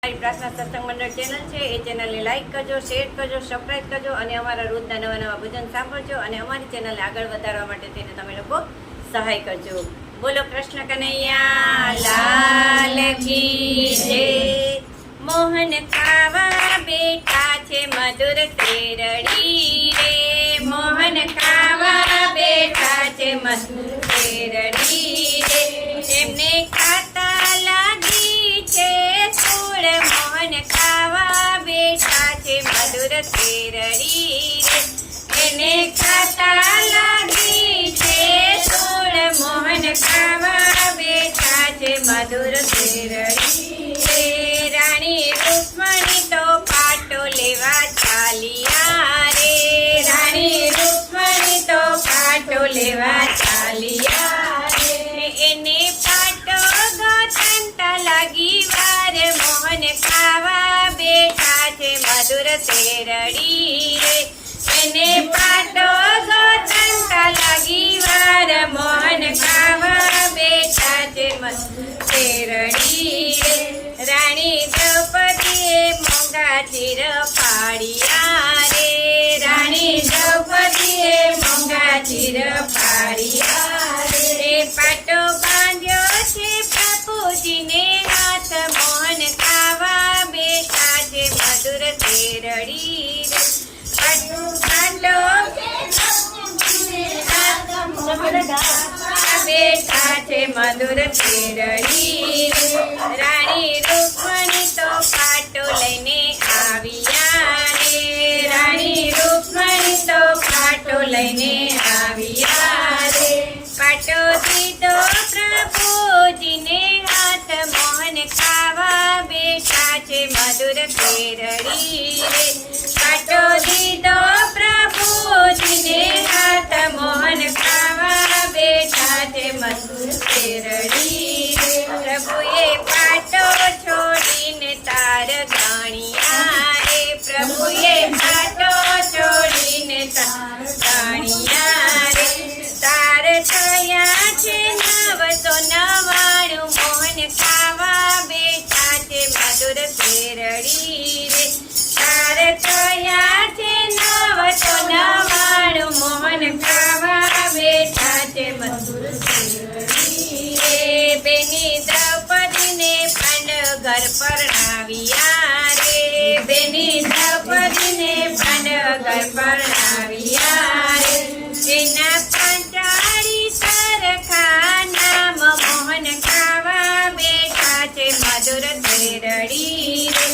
મારી પ્રાર્થના સત્સંગ મંડળ ચેનલ છે એ ચેનલને લાઈક કરજો, શેર કરજો, સબસ્ક્રાઇબ કરજો અને અમારા રોજના નવા ભજન સાંભળજો અને અમારી ચેનલને આગળ વધારવા માટે તેને તમે લોકો સહાય કરજો. બોલો કૃષ્ણ કનૈયા લાલ કી જય. મોહન ખાવા બેઠા છે મધુર શેરડી રે, મોહન ખાવા બેઠા છે મધુર શેરડી રે. એમને ખાતા લાગી છે સૂળ, મોહન ખાવા બેઠા છે મધુર શેરડી રે. એને ખાતા લાગી છે સૂળ, મોહન ખાવા બેઠા છે મધુર શેરડી રે. રાણી રૂક્ષ્મણી તો પાટો લેવા ચાલ્યા રે, રાણી રૂક્ષ્મણી તો પાટો લેવા ચાલ્યા રે. એને પાટો ગોતંતા લાગી વાર, મોહન ખાવા બેઠા છે મધુર શેરડી રે. એને પાટો ગોતંતા લાગી વાર, મોહન ખાવા બેઠા છે મધુર શેરડી રે. રાણી દ્રૌપદીએ મોંઘા ચીર પાડ્યા રે, રાણી દ્રૌપદીએ મોંઘા ચીર પાડ્યા રે. પાટો બાંધ્યો છે પ્રભુજીને હાથ, મોહન ખાવા બેઠા છે મધુર શેરડી રે. પાટો બેઠા છે મધુર શેરડી રે. રાણી રૂક્ષ્મણી તો પાટો લઈને આવ્યા રે, રાણી રૂક્ષ્મણી તો પાટો લઈને આવ્યા રે. પાટો દીધો પ્રભુજીને હાથ, મોહન ખાવા બેઠા છે મધુર શેરડી રે. પાટો દીધો પ્રભુજીને હાથ, મોહન ખાવા બેઠા છે મધુર શેરડી રે. પ્રભુએ પાટો છોડીને તાર ગણ્યા રે, પ્રભુએ પાટો છોડીને તાર ગણ્યા રે. તાર થયા છે 999, મોહન ખાવા બેઠા છે મધુર શેરડી રે. તાર થયા છે 999, મોહન ખાવા બેઠા છે મધુર શેરડી રે. બેની દ્રૌપદીને પાંડગર પરણાવ્યા રે, બેની દ્રૌપદીને પાંડગર પરણાવ્યા રે. એના પાંચાળી સરખા નામ, મોહન ખાવા બેઠા છે મધુર શેરડી રે.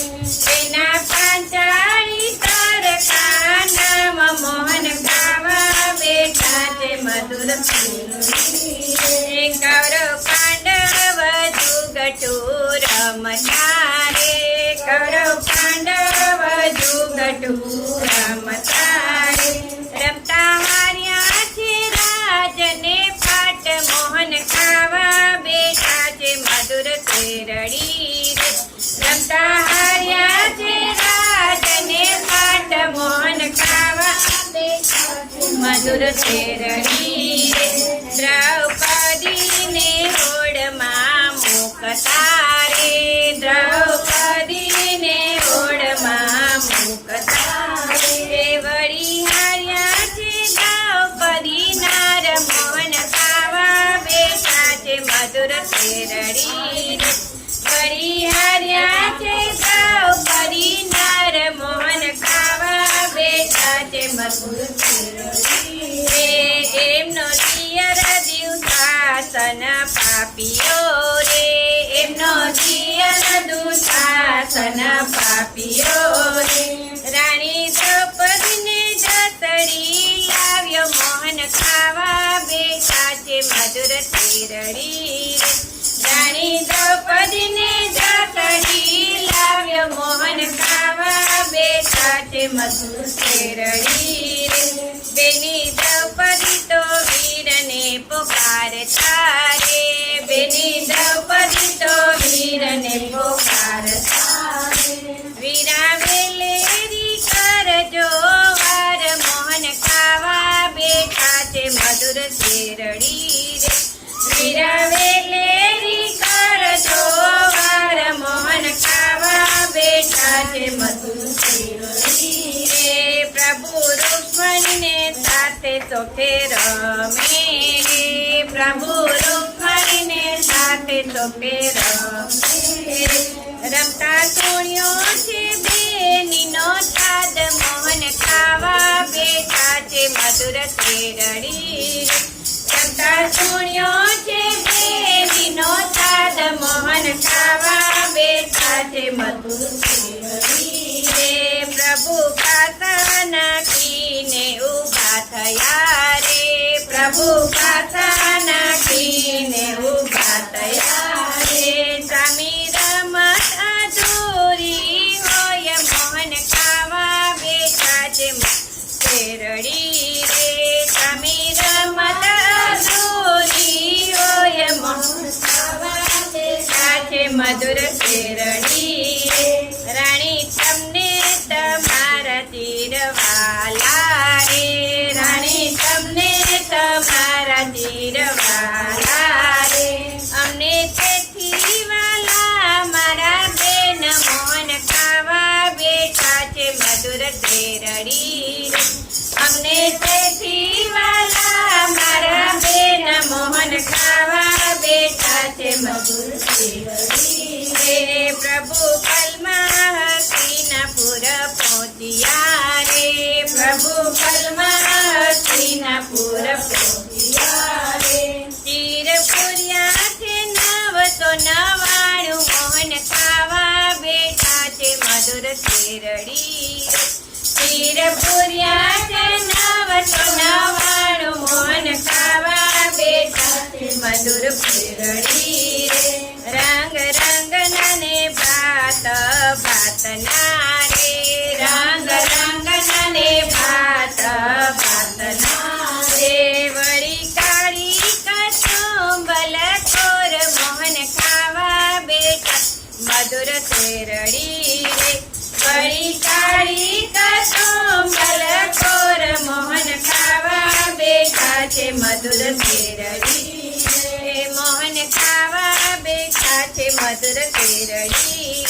એના પાંચાળી સરખા નામ, મોહન ખાવા બેઠા છે મધુર શેરડી રે. કૌરવ પાંડવ જુગટુ રમતા રે, કૌરવ પાંડવ જુગટુ રમતા રે. રમતા હાર્યા છે રાજને પાટ, મોહન ખાવા બેઠા છે મધુર શેરડી રે. રમતા હાર્યા છે રાજને પાટ, મોહન ખાવા બેઠા છે મધુર શેરડી રે. દ્રૌપદીને હોડમાં મૂકતા રે, દ્રૌપદીને હોડમાં મૂકતા રે. વળી હાર્યા છે દ્રૌપદી નાર, મોહન ખાવા બેઠા છે મધુર શેરડી રે. વળી હાર્યા છે દ્રૌપદી નાર, મોહન ખાવા બેઠા છે મધુર શેરડી રે. એમનો દિયર દુશાસન પાપીઓ રે, એમનો દિયર દુશાસન પાપીઓ રે. રાણી દ્રૌપદીને જસડી લાવ્યો, મોહન ખાવા બેઠા છે મધુર શેરડી રે. રાણી દ્રૌપદીને જસડી લાવ્યો, મોહન ખાવા બેઠા છે મધુર શેરડી રે. બેની દ્રૌપદી તો વીરને પુકારતા રે, બેની દ્રૌપદી તો વીરને પુકારતા રે. વીરા વેલેરી કરજો વાર, મોહન ખાવા બેઠા છે મધુર શેરડી રે. વીરા વેલેરી કરજો વાર, મોહન ખાવા સોખે રમે રે પ્રભુ રૂકમણીને સાથે સોખે રમે રમતા સુણ્યો છે બેનીનો સાદ મોહન ખાવા બેઠા છે મધુર શેરડી રમતા સુણ્યો છે બેનીનો સાદ મોહન ખાવા બેઠા છે મધુર શેરડી રે પ્રભુ પાસા નાખીને ઊભા થયા રે પ્રભુ પાસા નાખીને ઊભા થયા રે સ્વામી રમત અધૂરી હોય મોહન ખાવા બેઠા છે શેરડી રે સ્વામી રમત અધૂરી હોય મોહન ખાવા બેઠા છે મધુર શેરડી રે રાણી તમને તમારા તીરવાલા રે રાણી તમને તમારા તીરવાલા રે અમને તેથી વાલા મારા બેન મોહન ખાવા બેઠા છે મધુર શેરડી રે અમને તેથી વાલા મારા બેન મોહન ખાવા બેઠા છે મધુર શેરડી રે પ્રભુ પલમાં હસીનાપુર પહોંચ્યા રે પ્રભુ પલમાં હસીનાપુર પહોંચ્યા રે ચીરપુરિયા છે 999 મોહન ખાવા બેઠા છે મધુર શેરડી ચીરપુરિયા છે 999 મોહન ખાવા બેઠા છે મધુર શેરડી રંગ રંગના ને ભાત ભાતના રે રંગ રંગના ને ભાત ભાતના રે વળી કાળી કચુંબલ કોર મોહન ખાવા બેઠા મધુર શેરડી રે વળી કાળી કચુંબલ કોર મોહન ખાવા બેઠા છે મધુર શેરડી રે મોહન ખાવા બેઠા છે મધુર શેરડી